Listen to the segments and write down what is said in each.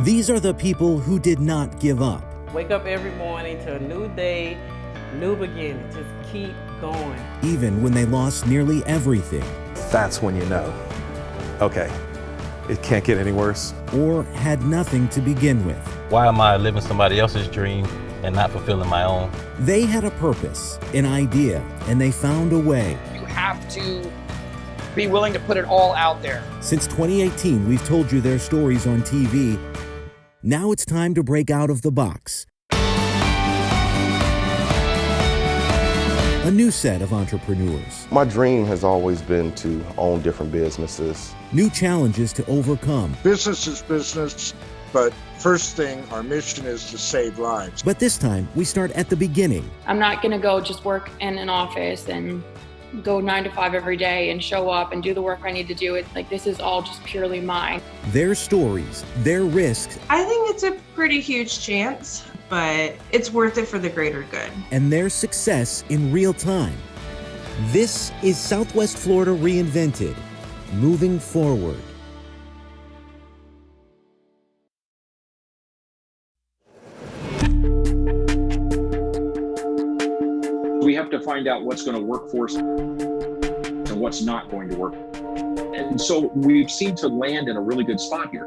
These are the people who did not give up. Wake up every morning to a new day, new beginning. Just keep going. Even when they lost nearly everything. That's when you know, okay, it can't get any worse. Or had nothing to begin with. Why am I living somebody else's dream and not fulfilling my own? They had a purpose, an idea, and they found a way. You have to be willing to put it all out there. Since 2018, we've told you their stories on TV. Now it's time to break out of the box. A new set of entrepreneurs. My dream has always been to own different businesses. New challenges to overcome. Business is business, but first thing, our mission is to save lives. But this time, we start at the beginning. I'm not going to go just work in an office and go 9 to 5 every day and show up and do the work I need to do. It's like, this is all just purely mine. Their stories, their risks. I think it's a pretty huge chance, but it's worth it for the greater good. And their success in real time. This is Southwest Florida Reinvented, moving forward. We have to find out what's going to work for us and what's not going to work. And so we've seemed to land in a really good spot here.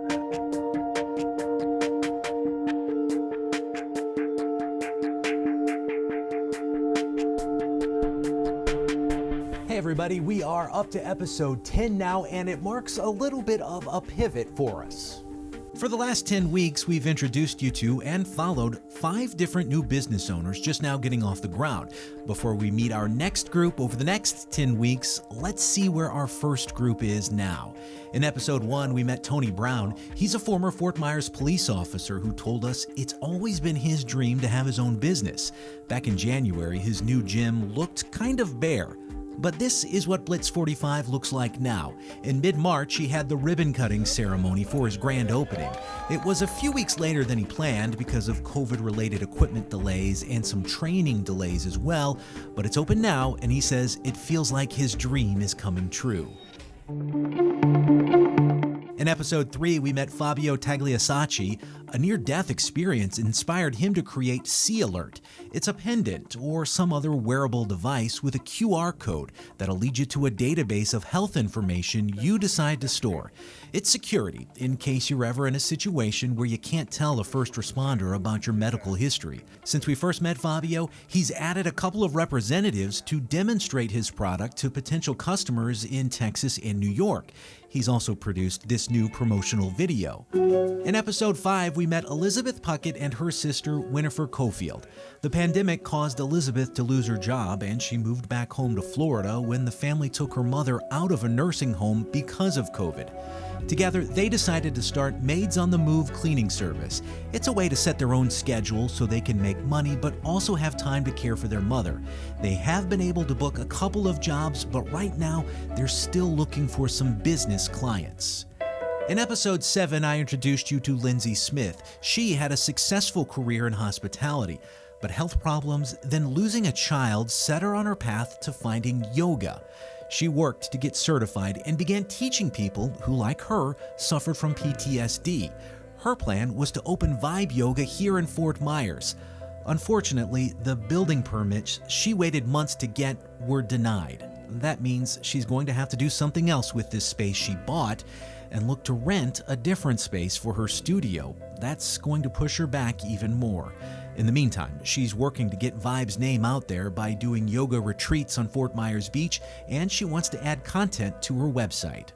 Hey everybody, we are up to episode 10 now, and it marks a little bit of a pivot for us. For the last 10 weeks, we've introduced you to and followed 5 different new business owners just now getting off the ground. Before we meet our next group over the next 10 weeks, let's see where our first group is now. In episode 1, we met Tony Brown. He's a former Fort Myers police officer who told us it's always been his dream to have his own business. Back in January, his new gym looked kind of bare. But this is what Blitz 45 looks like now. In mid-March, he had the ribbon-cutting ceremony for his grand opening. It was a few weeks later than he planned because of COVID-related equipment delays and some training delays as well, but it's open now, and he says it feels like his dream is coming true. In episode 3, we met Fabio Tagliasachi. A near-death experience inspired him to create C Alert. It's a pendant or some other wearable device with a QR code that'll lead you to a database of health information you decide to store. It's security in case you're ever in a situation where you can't tell a first responder about your medical history. Since we first met Fabio, he's added a couple of representatives to demonstrate his product to potential customers in Texas and New York. He's also produced this new promotional video. In episode 5, we met Elizabeth Puckett and her sister, Winifred Cofield. The pandemic caused Elizabeth to lose her job, and she moved back home to Florida when the family took her mother out of a nursing home because of COVID. Together, they decided to start Maids on the Move cleaning service. It's a way to set their own schedule so they can make money but also have time to care for their mother. They have been able to book a couple of jobs, but right now they're still looking for some business clients. In episode 7, I introduced you to Lindsay Smith. She had a successful career in hospitality, but health problems, then losing a child set her on her path to finding yoga. She worked to get certified and began teaching people who, like her, suffered from PTSD. Her plan was to open Vibe Yoga here in Fort Myers. Unfortunately, the building permits she waited months to get were denied. That means she's going to have to do something else with this space she bought and look to rent a different space for her studio. That's going to push her back even more. In the meantime, she's working to get Vibe's name out there by doing yoga retreats on Fort Myers Beach, and she wants to add content to her website.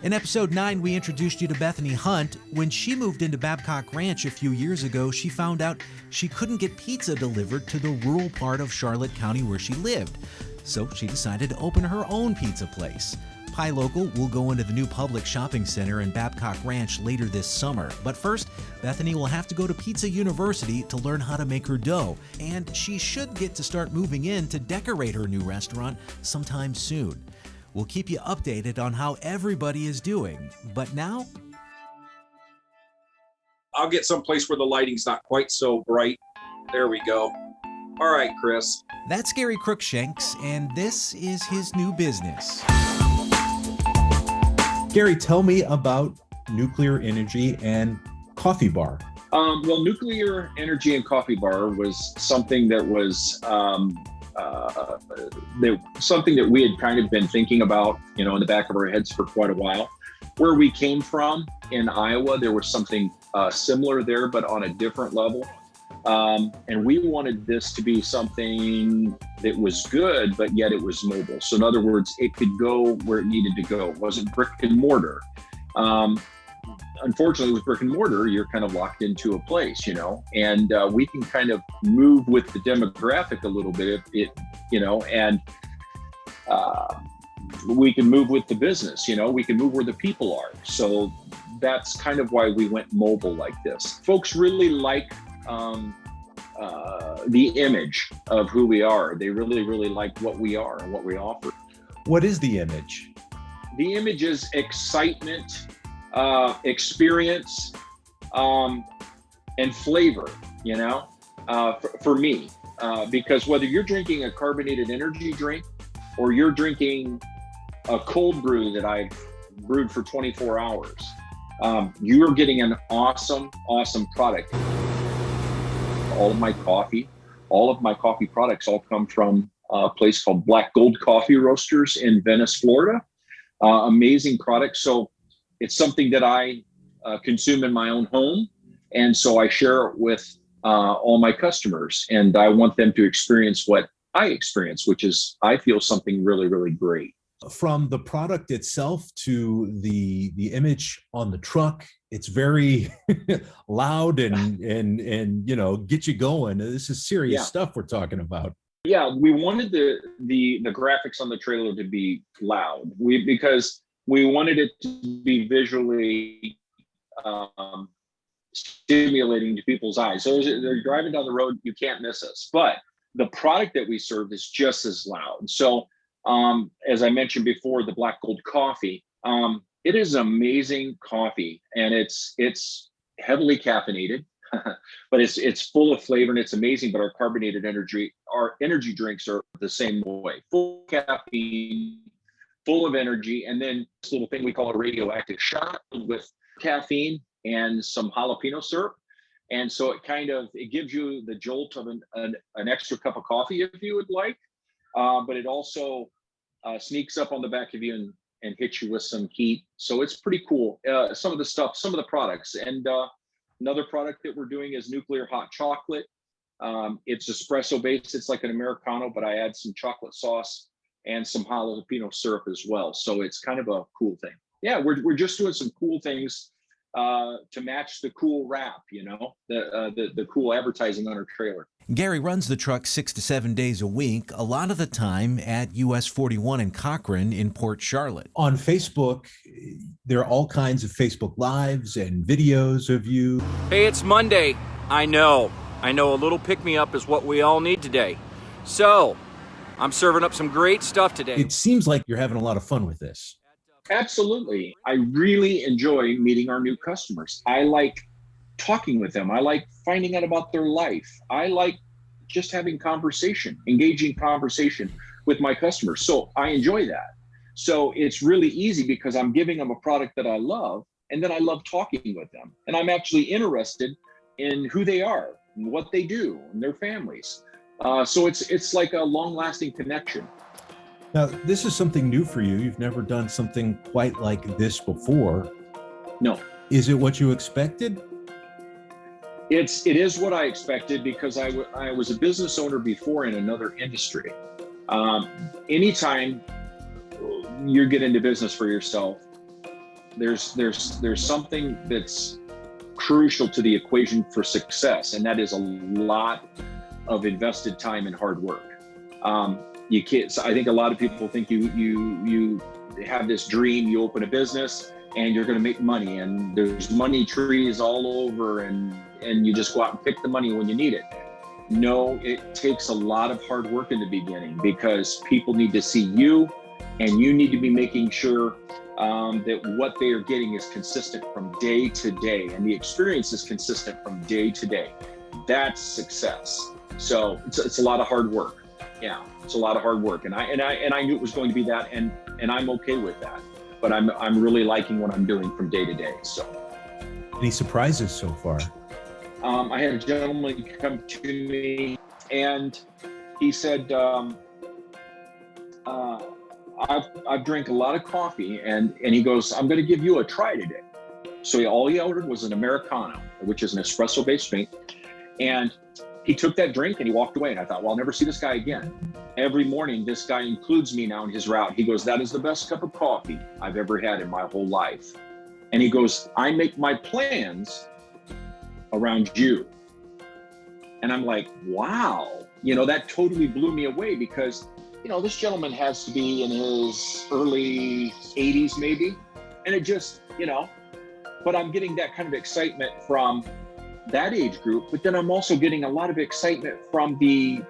In episode 9, we introduced you to Bethany Hunt. When she moved into Babcock Ranch a few years ago, she found out she couldn't get pizza delivered to the rural part of Charlotte County where she lived. So she decided to open her own pizza place. Pie Local will go into the new public shopping center in Babcock Ranch later this summer. But first, Bethany will have to go to Pizza University to learn how to make her dough. And she should get to start moving in to decorate her new restaurant sometime soon. We'll keep you updated on how everybody is doing. But now, I'll get someplace where the lighting's not quite so bright. There we go. All right, Chris. that's Gary Crookshanks, and this is his new business. Gary, tell me about nuclear energy and coffee bar. Well, nuclear energy and coffee bar was something that was something that we had kind of been thinking about, in the back of our heads for quite a while. Where we came from in Iowa, there was something similar there, but on a different level. And we wanted this to be something that was good, but yet it was mobile. So in other words, it could go where it needed to go. It wasn't brick and mortar. Unfortunately, with brick and mortar, you're kind of locked into a place, and we can kind of move with the demographic a little bit, and we can move with the business, we can move where the people are. So that's kind of why we went mobile like this. Folks really like the image of who we are. They really, really like what we are and what we offer. What is the image? The image is excitement, experience, and flavor, for me, because whether you're drinking a carbonated energy drink or you're drinking a cold brew that I've brewed for 24 hours, you're getting an awesome, awesome product. All of my coffee products all come from a place called Black Gold Coffee Roasters in Venice, Florida. Amazing product. So it's something that I consume in my own home. And so I share it with all my customers, and I want them to experience what I experience, which is, I feel, something really, really great. From the product itself to the image on the truck, it's very loud and get you going. This is serious stuff we're talking about. Yeah, we wanted the graphics on the trailer to be loud. Because we wanted it to be visually stimulating to people's eyes. So as they're driving down the road, you can't miss us. But the product that we serve is just as loud. So as I mentioned before, the Black Gold Coffee, it is amazing coffee, and it's heavily caffeinated, but it's full of flavor and it's amazing. But our energy drinks are the same way, full of caffeine, full of energy, and then this little thing we call a radioactive shot with caffeine and some jalapeno syrup. And so it gives you the jolt of an extra cup of coffee if you would like, but it also sneaks up on the back of you and hits you with some heat. So it's pretty cool. Some of the products. And another product that we're doing is nuclear hot chocolate. It's espresso based. It's like an Americano, but I add some chocolate sauce and some jalapeno syrup as well. So it's kind of a cool thing. Yeah, we're just doing some cool things to match the cool wrap, the cool advertising on our trailer. Gary runs the truck 6 to 7 days a week, a lot of the time at US 41 in Cochrane in Port Charlotte. On Facebook, there are all kinds of Facebook Lives and videos of you. Hey, it's Monday. I know a little pick-me-up is what we all need today. So, I'm serving up some great stuff today. It seems like you're having a lot of fun with this. Absolutely. I really enjoy meeting our new customers. I like talking with them. I like finding out about their life. I like just having engaging conversation with my customers. So I enjoy that. So it's really easy because I'm giving them a product that I love, and then I love talking with them. And I'm actually interested in who they are and what they do and their families. So it's like a long-lasting connection. Now, this is something new for you. You've never done something quite like this before. No. Is it what you expected? It is what I expected, because I was a business owner before in another industry. Anytime you get into business for yourself, there's something that's crucial to the equation for success, and that is a lot of invested time and hard work. You can't. So I think a lot of people think you have this dream. You open a business and you're going to make money, and there's money trees all over, and you just go out and pick the money when you need it. No, it takes a lot of hard work in the beginning, because people need to see you, and you need to be making sure that what they are getting is consistent from day to day, and the experience is consistent from day to day. That's success. So it's a lot of hard work. Yeah, it's a lot of hard work, and I knew it was going to be that, and I'm okay with that. but I'm really liking what I'm doing from day to day. So, Any surprises so far? I had a gentleman come to me and he said, I've drank a lot of coffee, and he goes, I'm going to give you a try today. So all he ordered was an Americano, which is an espresso-based drink. And he took that drink and he walked away. And I thought, well, I'll never see this guy again. Every morning, this guy includes me now in his route. He goes, that is the best cup of coffee I've ever had in my whole life. And he goes, I make my plans around you. And I'm like, wow, that totally blew me away, because this gentleman has to be in his early 80s maybe. And it just, but I'm getting that kind of excitement from that age group. But then I'm also getting a lot of excitement from the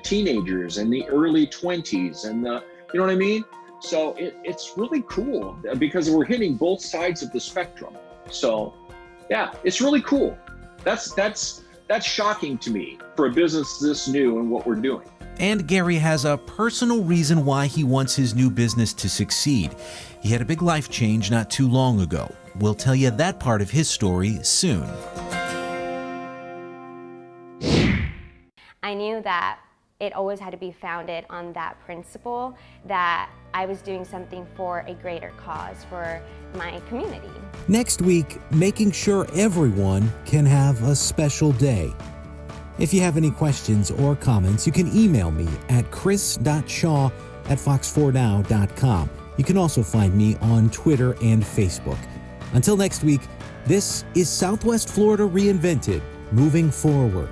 teenagers and the early 20s and you know what I mean? So it's really cool because we're hitting both sides of the spectrum. So yeah, it's really cool. That's shocking to me for a business this new and what we're doing. And Gary has a personal reason why he wants his new business to succeed. He had a big life change not too long ago. We'll tell you that part of his story soon. I knew that it always had to be founded on that principle that I was doing something for a greater cause, for my community. Next week, making sure everyone can have a special day. If you have any questions or comments, you can email me at chris.shaw@fox4now.com. You can also find me on Twitter and Facebook. Until next week, this is Southwest Florida Reinvented, moving forward.